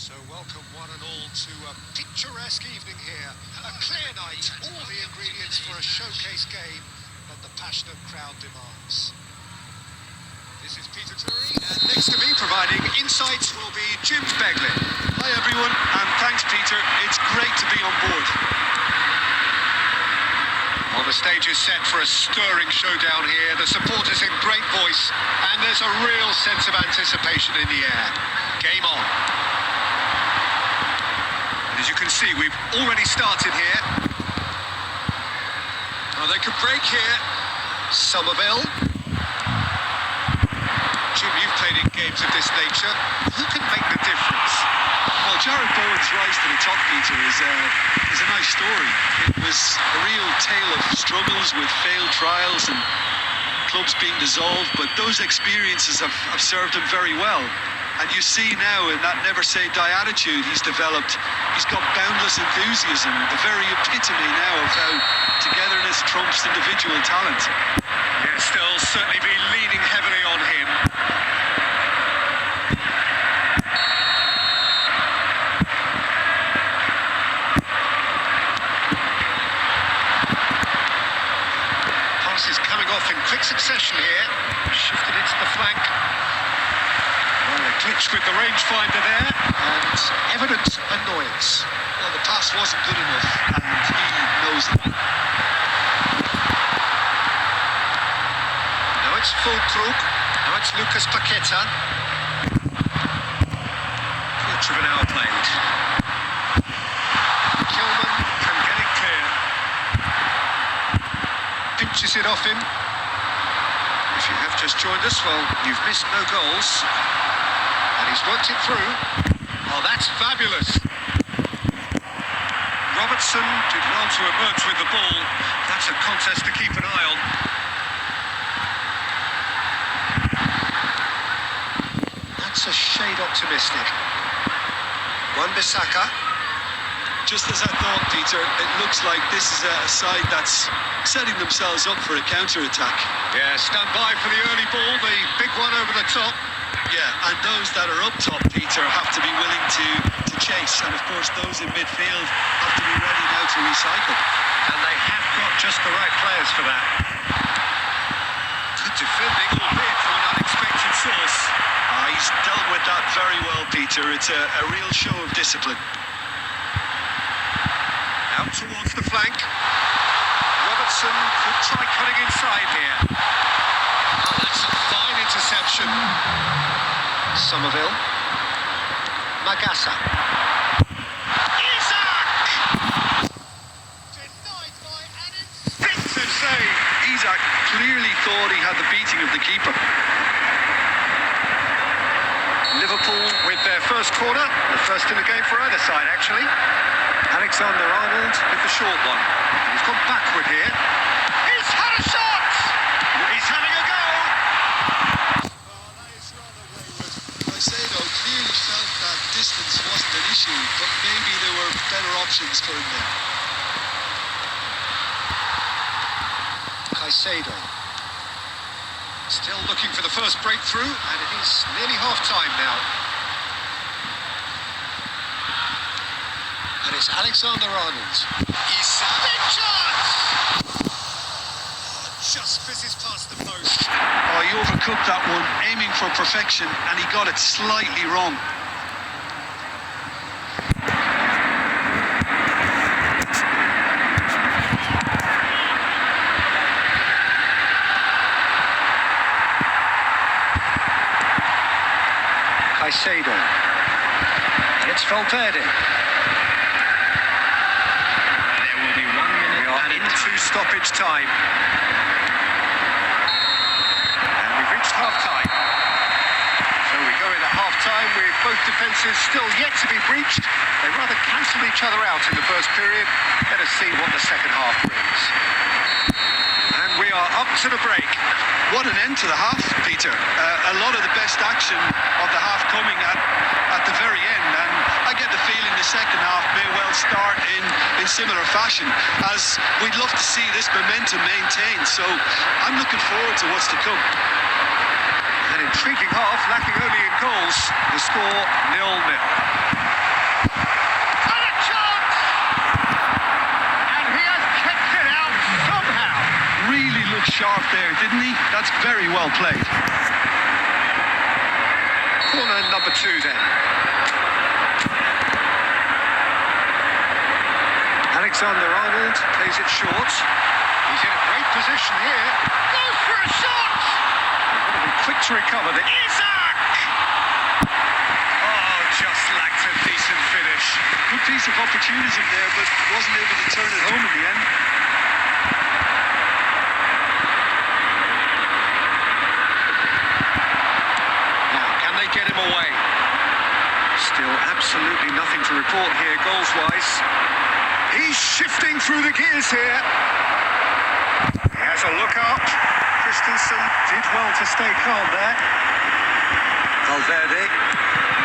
So welcome one and all to a picturesque evening here. A clear night, all the ingredients for a showcase game that the passionate crowd demands. This is Peter Drury, and next to me providing insights will be Jim Begley. Hi everyone, and thanks Peter. It's great to be on board. Well, the stage is set for a stirring showdown here. The supporters in great voice, and there's a real sense of anticipation in the air. Game on. As you can see, we've already started here. Oh, they could break here. Somerville. Jim, you've played in games of this nature. Who can make the difference? Well, Jared Bowen's rise to the top, Peter, is a nice story. It was a real tale of struggles with failed trials and clubs being dissolved, but those experiences have served him very well. And you see now in that never-say-die attitude he's developed, he's got boundless enthusiasm, the very epitome now of how togetherness trumps individual talent. Yeah, still certainly be leaning heavily on him. Passes coming off in quick succession here. Shifted into the flank. Well, a glitch with the rangefinder there, and evident annoyance. Well, the pass wasn't good enough, and he knows that. Now it's Fulkrug. Now it's Lucas Paqueta. Quarter of an hour played. Kilman can get it clear. Pinches it off him. If you have just joined us, well, you've missed no goals. And he's worked it through. Oh, that's fabulous. Robertson did well to emerge with the ball. That's a contest to keep an eye on. That's a shade optimistic. Wan-Bissaka. Just as I thought, Peter, it looks like this is a side that's setting themselves up for a counter-attack. Yeah, stand by for the early ball, the big one over the top. Yeah, and those that are up top, Peter, have to be willing to chase. And of course, those in midfield have to be ready now to recycle. And they have got just the right players for that. Good defending, albeit from an unexpected source. He's dealt with that very well, Peter. It's a real show of discipline. Out towards the flank. Robertson could try cutting inside here. Oh, that's a fine interception. Somerville. Magassa. Isak! Denied by an instinctive save. Isak clearly thought he had the beating of the keeper. Liverpool with their first corner. The first in the game for either side, actually. Alexander-Arnold with the short one. He's gone backward here. He's had a shot! He's having a go! Caicedo clearly felt that distance wasn't an issue, but maybe there were better options for him there. Caicedo. Still looking for the first breakthrough, and it is nearly half-time now. And it's Alexander-Arnold. Isak. Big chance! Just fizzes past the post. Oh, he overcooked that one, aiming for perfection, and he got it slightly wrong. Caicedo. And it's Valverde. There will be 1 minute. We are into stoppage time. And we've reached half-time. So we go in at half-time with both defences still yet to be breached. They rather cancelled each other out in the first period. Let us see what the second half brings. And we are up to the break. What an end to the half, Peter. A lot of the best action of the half coming at the very end, and I get the feeling the second half may well start in similar fashion, as we'd love to see this momentum maintained. So I'm looking forward to what's to come. An intriguing half, lacking only in goals. The score 0-0. That's very well played. Corner number 2 then. Alexander-Arnold plays it short. He's in a great position here. Goes for a shot! He's got to be quick to recover. Isak! Oh, just lacked a decent finish. Good piece of opportunism there, but wasn't able to turn it home in the end. Now, can they get him away? Still absolutely nothing to report here goals-wise. He's shifting through the gears here. He has a look up. Christensen did well to stay calm there. Valverde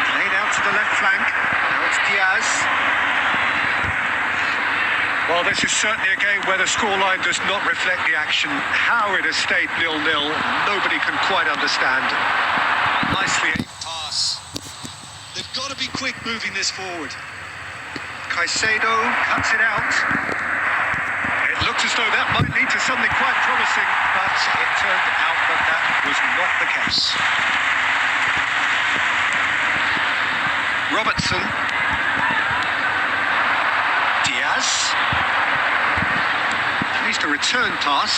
played out to the left flank. Now it's Diaz. Well, this is certainly a game where the scoreline does not reflect the action. How it has stayed 0-0, nobody can quite understand. Nicely aimed pass. They've got to be quick moving this forward. Caicedo cuts it out. It looked as though that might lead to something quite promising, but it turned out that that was not the case. Robertson. Diaz. Needs a return pass.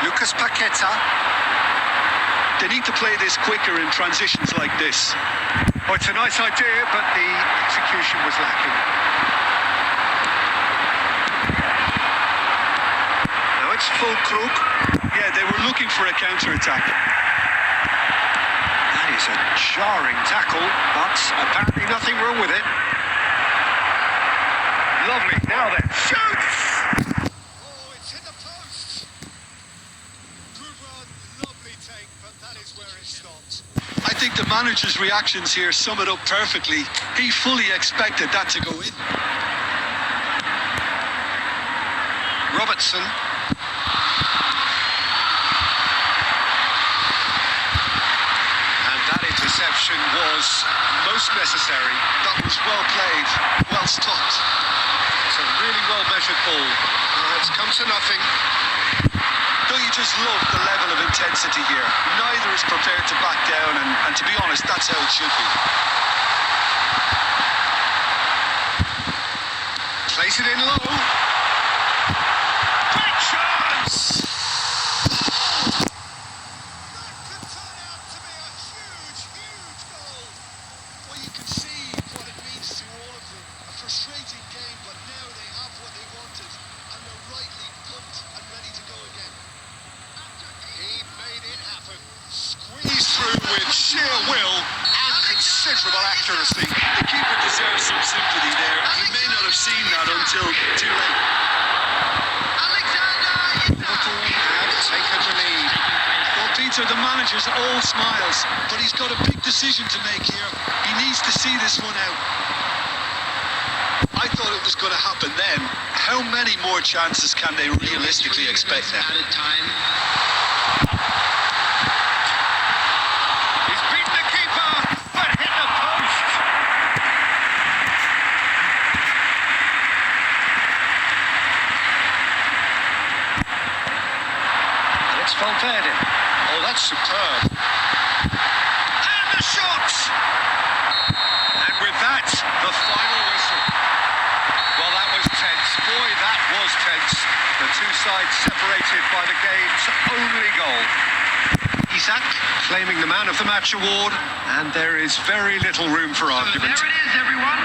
Lucas Paqueta. They need to play this quicker in transitions like this. Oh, it's a nice idea, but the execution was lacking. Now it's full Krug. Yeah, they were looking for a counter-attack. That is a jarring tackle, but apparently nothing wrong with it. Lovely, now then, shoots! Oh, it's hit the post! Good run, lovely take, but that is where it stopped. I think the manager's reactions here sum it up perfectly. He fully expected that to go in. Robertson. And that interception was most necessary. That was well played, well stopped. It's a really well-measured ball. It's come to nothing. Don't you just love the level of intensity here? Neither is prepared to back down, and to be honest, that's how it should be. Plays it in low. Great chance! That could turn out to be a huge, huge goal. Well, you can see what it means to all of them. A frustrating game, but now they have what they wanted, and they're rightly pumped and ready to go again. He made it happen. Squeezed through with sheer will and considerable accuracy. The keeper deserves some sympathy there. He may not have seen that until too late. Liverpool have taken the lead. Well, Peter, the manager's all smiles, but he's got a big decision to make here. He needs to see this one out. I thought it was going to happen then. How many more chances can they realistically expect now? He's beaten the keeper, but hit the post. And it's Valverde. Oh, that's superb. And the shot! And with that, the final whistle. Well, that was tense. Boy, that was tense. The two sides separated by the game's only goal. Isak claiming the Man of the Match award, and there is very little room for argument. So there it is, everyone.